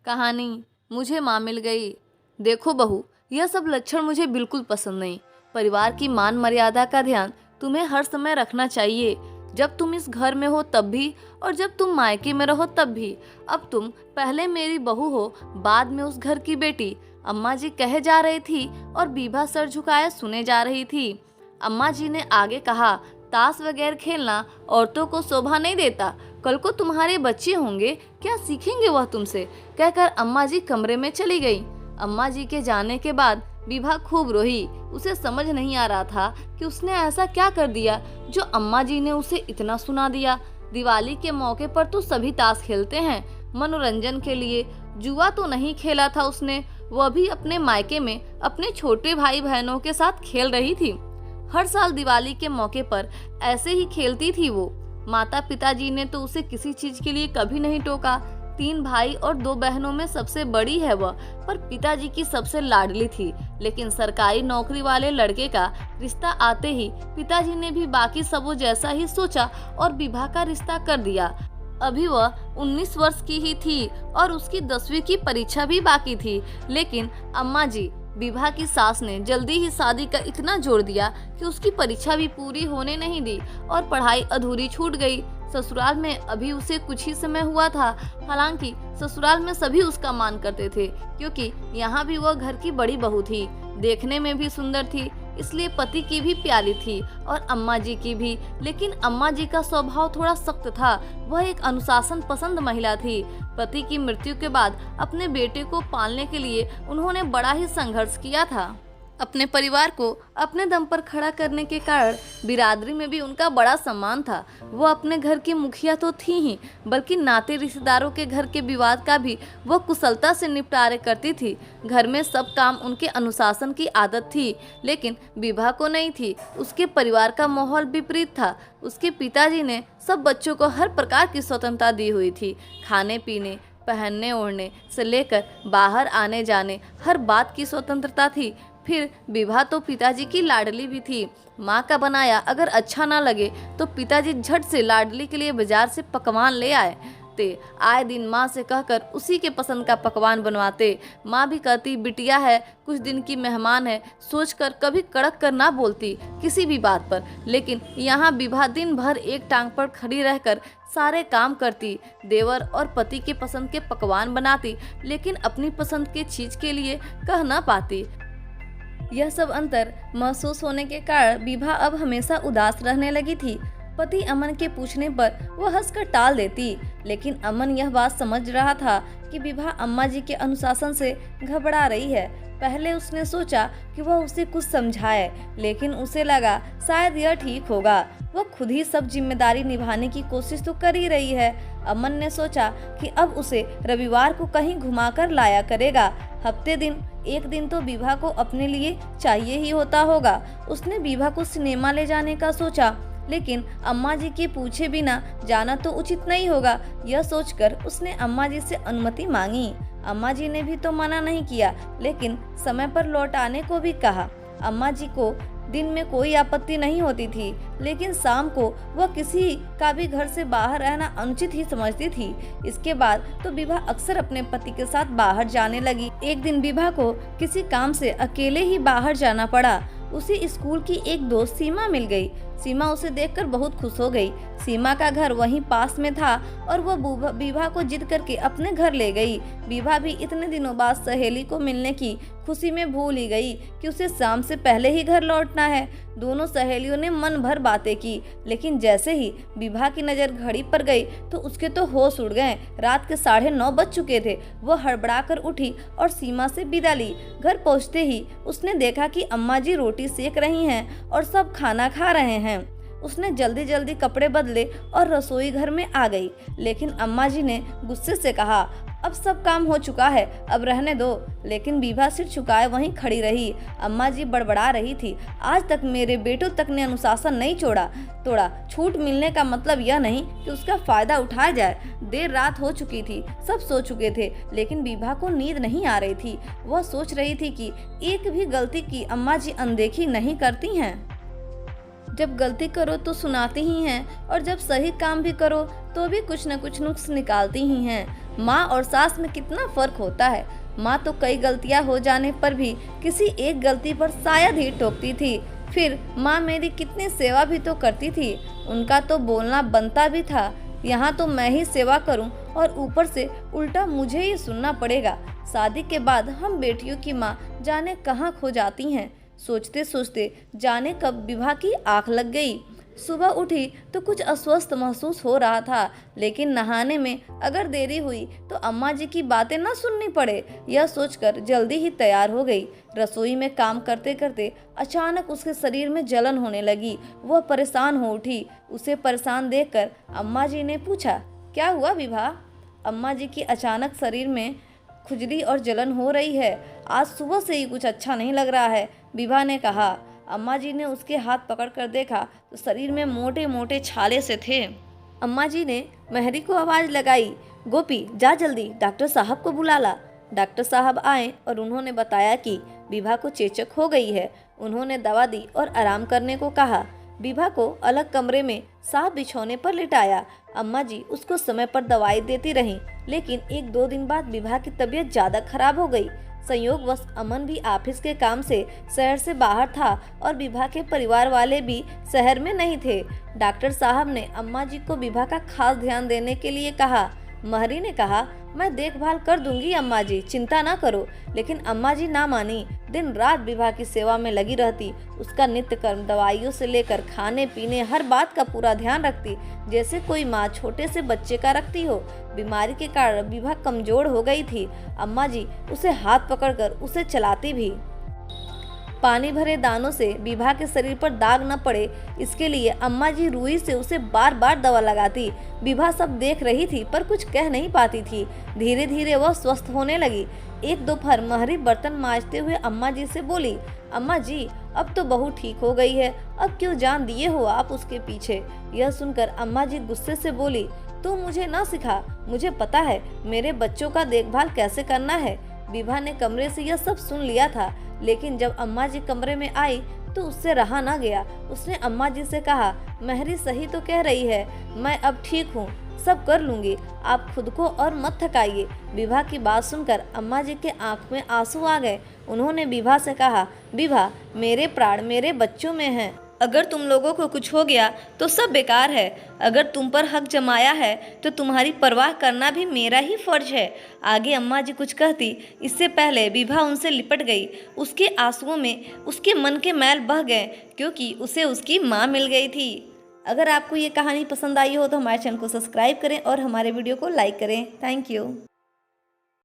कहानी मुझे माँ मिल गई। देखो बहू, यह सब लक्षण मुझे बिल्कुल पसंद नहीं। परिवार की मान मर्यादा का ध्यान तुम्हें हर समय रखना चाहिए, जब तुम इस घर में हो तब भी और जब तुम मायके में रहो तब भी। अब तुम पहले मेरी बहू हो, बाद में उस घर की बेटी। अम्मा जी कहे जा रही थी और बीभा सर झुकाए सुने जा रही थी। अम्मा जी ने आगे कहा, ताश वगैरह खेलना औरतों को शोभा नहीं देता। कल को तुम्हारे बच्चे होंगे, क्या सीखेंगे वह तुमसे। कहकर अम्मा जी कमरे में चली गई। अम्मा जी के जाने के बाद विभा खूब रोई। उसे समझ नहीं आ रहा था कि उसने ऐसा क्या कर दिया जो अम्मा जी ने उसे इतना सुना दिया। दिवाली के मौके पर तो सभी ताश खेलते हैं, मनोरंजन के लिए। जुआ तो नहीं खेला था उसने, वह भी अपने मायके में अपने छोटे भाई बहनों के साथ खेल रही थी। हर साल दिवाली के मौके पर ऐसे ही खेलती थी वो। माता पिताजी ने तो उसे किसी चीज के लिए कभी नहीं टोका। 3 भाई और 2 बहनों में सबसे बड़ी है वह, पर पिताजी की सबसे लाडली थी। लेकिन सरकारी नौकरी वाले लड़के का रिश्ता आते ही पिताजी ने भी बाकी सबों जैसा ही सोचा और विवाह का रिश्ता कर दिया। अभी वह 19 वर्ष की ही थी और उसकी 10वीं की परीक्षा भी बाकी थी। लेकिन अम्मा जी, विभा की सास ने जल्दी ही शादी का इतना जोर दिया कि उसकी परीक्षा भी पूरी होने नहीं दी और पढ़ाई अधूरी छूट गई। ससुराल में अभी उसे कुछ ही समय हुआ था। हालांकि ससुराल में सभी उसका मान करते थे, क्योंकि यहाँ भी वह घर की बड़ी बहू थी। देखने में भी सुंदर थी, इसलिए पति की भी प्यारी थी और अम्मा जी की भी। लेकिन अम्मा जी का स्वभाव थोड़ा सख्त था। वह एक अनुशासन पसंद महिला थी। पति की मृत्यु के बाद अपने बेटे को पालने के लिए उन्होंने बड़ा ही संघर्ष किया था। अपने परिवार को अपने दम पर खड़ा करने के कारण बिरादरी में भी उनका बड़ा सम्मान था। वो अपने घर की मुखिया तो थी ही, बल्कि नाते रिश्तेदारों के घर के विवाद का भी वह कुशलता से निपटारे करती थी। घर में सब काम उनके अनुशासन की आदत थी, लेकिन विभा को नहीं थी। उसके परिवार का माहौल विपरीत था। उसके पिताजी ने सब बच्चों को हर प्रकार की स्वतंत्रता दी हुई थी। खाने पीने, पहनने ओढ़ने से लेकर बाहर आने जाने, हर बात की स्वतंत्रता थी। फिर विभा तो पिताजी की लाडली भी थी। माँ का बनाया अगर अच्छा ना लगे तो पिताजी झट से लाडली के लिए बाजार से पकवान ले आए ते। आए दिन माँ से कहकर उसी के पसंद का पकवान बनवाते। माँ भी कहती, बिटिया है, कुछ दिन की मेहमान है, सोचकर कभी कड़क कर ना बोलती किसी भी बात पर। लेकिन यहाँ विभा दिन भर एक टांग पर खड़ी रहकर सारे काम करती। देवर और पति के पसंद के पकवान बनाती, लेकिन अपनी पसंद के चीज के लिए कह ना पाती। यह सब अंतर महसूस होने के कारण विभा अब हमेशा उदास रहने लगी थी। पति अमन के पूछने पर वह हंसकर टाल देती, लेकिन अमन यह बात समझ रहा था कि विभा अम्मा जी के अनुशासन से घबरा रही है। पहले उसने सोचा कि वह उसे कुछ समझाए, लेकिन उसे लगा शायद यह ठीक होगा। वह खुद ही सब जिम्मेदारी निभाने की कोशिश तो कर ही रही है। अमन ने सोचा कि अब उसे रविवार को कहीं घुमाकर लाया करेगा। हफ्ते दिन एक दिन तो विभा को अपने लिए चाहिए ही होता होगा। उसने विभा को सिनेमा ले जाने का सोचा, लेकिन अम्मा जी के पूछे बिना जाना तो उचित नहीं होगा। यह सोचकर उसने अम्मा जी से अनुमति मांगी। अम्मा जी ने भी तो मना नहीं किया, लेकिन समय पर लौट आने को भी कहा। अम्मा जी को दिन में कोई आपत्ति नहीं होती थी, लेकिन शाम को वह किसी का भी घर से बाहर रहना अनुचित ही समझती थी। इसके बाद तो विभा अक्सर अपने पति के साथ बाहर जाने लगी। एक दिन विभा को किसी काम से अकेले ही बाहर जाना पड़ा। उसे स्कूल की एक दोस्त सीमा मिल गई। सीमा उसे देखकर बहुत खुश हो गई। सीमा का घर वहीं पास में था और वह विभा को जिद करके अपने घर ले गई। विभा भी इतने दिनों बाद सहेली को मिलने की खुशी में भूल ही गई कि उसे शाम से पहले ही घर लौटना है। दोनों सहेलियों ने मन भर बातें की, लेकिन जैसे ही विभा की नज़र घड़ी पर गई तो उसके तो होश उड़ गए। रात के 9:30 बज चुके थे। वह हड़बड़ा कर उठी और सीमा से विदा ली। घर पहुंचते ही उसने देखा कि अम्मा जी रोटी सेक रही हैं और सब खाना खा रहे हैं। उसने जल्दी जल्दी कपड़े बदले और रसोई घर में आ गई, लेकिन अम्मा जी ने गुस्से से कहा, अब सब काम हो चुका है, अब रहने दो। लेकिन विभा सिर झुकाए वहीं खड़ी रही। अम्मा जी बड़बड़ा रही थी, आज तक मेरे बेटों तक ने अनुशासन नहीं तोड़ा। छूट मिलने का मतलब यह नहीं कि उसका फायदा उठाया जाए। देर रात हो चुकी थी, सब सो चुके थे, लेकिन विभा को नींद नहीं आ रही थी। वह सोच रही थी कि एक भी गलती की अम्मा जी अनदेखी नहीं करती हैं। जब गलती करो तो सुनाती ही हैं और जब सही काम भी करो तो भी कुछ न कुछ नुक्स निकालती ही हैं। माँ और सास में कितना फर्क होता है। माँ तो कई गलतियाँ हो जाने पर भी किसी एक गलती पर शायद ही टोकती थी। फिर माँ मेरी कितनी सेवा भी तो करती थी, उनका तो बोलना बनता भी था। यहाँ तो मैं ही सेवा करूँ और ऊपर से उल्टा मुझे ही सुनना पड़ेगा। शादी के बाद हम बेटियों की माँ जाने कहाँ खो जाती हैं। सोचते सोचते जाने कब विभा की आँख लग गई। सुबह उठी तो कुछ अस्वस्थ महसूस हो रहा था, लेकिन नहाने में अगर देरी हुई तो अम्मा जी की बातें ना सुननी पड़े, यह सोचकर जल्दी ही तैयार हो गई। रसोई में काम करते करते अचानक उसके शरीर में जलन होने लगी। वह परेशान हो उठी। उसे परेशान देखकर अम्मा जी ने पूछा, क्या हुआ विभा? अम्मा जी की अचानक शरीर में खुजली और जलन हो रही है। आज सुबह से ही कुछ अच्छा नहीं लग रहा है, विभा ने कहा। अम्मा जी ने उसके हाथ पकड़कर देखा तो शरीर में मोटे मोटे छाले से थे। अम्मा जी ने मेहरी को आवाज़ लगाई, गोपी जा जल्दी डॉक्टर साहब को बुला ला। डॉक्टर साहब आए और उन्होंने बताया कि विभा को चेचक हो गई है। उन्होंने दवा दी और आराम करने को कहा। विभा को अलग कमरे में साफ बिछौने पर लिटाया। अम्मा जी उसको समय पर दवाई देती रहीं, लेकिन 1-2 दिन बाद विभा की तबीयत ज़्यादा खराब हो गई। संयोगवश अमन भी ऑफिस के काम से शहर से बाहर था और विभा के परिवार वाले भी शहर में नहीं थे। डॉक्टर साहब ने अम्मा जी को विभा का खास ध्यान देने के लिए कहा। महरी ने कहा, मैं देखभाल कर दूंगी अम्मा जी, चिंता ना करो। लेकिन अम्मा जी ना मानी। दिन रात विभा की सेवा में लगी रहती। उसका नित्य कर्म, दवाइयों से लेकर खाने पीने, हर बात का पूरा ध्यान रखती, जैसे कोई माँ छोटे से बच्चे का रखती हो। बीमारी के कारण विभा कमजोर हो गई थी। अम्मा जी उसे हाथ पकड़कर उसे चलाती भी। पानी भरे दानों से विभा के शरीर पर दाग न पड़े, इसके लिए अम्मा जी रुई से उसे बार बार दवा लगाती। विभा सब देख रही थी पर कुछ कह नहीं पाती थी। धीरे धीरे वह स्वस्थ होने लगी। एक दोपहर महरी बर्तन मांजते हुए अम्मा जी से बोली, अम्मा जी अब तो बहू ठीक हो गई है, अब क्यों जान दिए हो आप उसके पीछे? यह सुनकर अम्मा जी गुस्से से बोली, तू मुझे ना सिखा, मुझे पता है मेरे बच्चों का देखभाल कैसे करना है। विभा ने कमरे से यह सब सुन लिया था, लेकिन जब अम्मा जी कमरे में आई तो उससे रहा ना गया। उसने अम्मा जी से कहा, महरी सही तो कह रही है, मैं अब ठीक हूँ, सब कर लूंगी, आप खुद को और मत थकाइए। विभा की बात सुनकर अम्मा जी के आंख में आंसू आ गए। उन्होंने विभा से कहा, विभा मेरे प्राण मेरे बच्चों में हैं, अगर तुम लोगों को कुछ हो गया तो सब बेकार है। अगर तुम पर हक जमाया है तो तुम्हारी परवाह करना भी मेरा ही फर्ज है। आगे अम्मा जी कुछ कहती इससे पहले विभा उनसे लिपट गई। उसके आंसुओं में उसके मन के मैल बह गए, क्योंकि उसे उसकी माँ मिल गई थी। अगर आपको ये कहानी पसंद आई हो तो हमारे चैनल को सब्सक्राइब करें और हमारे वीडियो को लाइक करें। Thank you.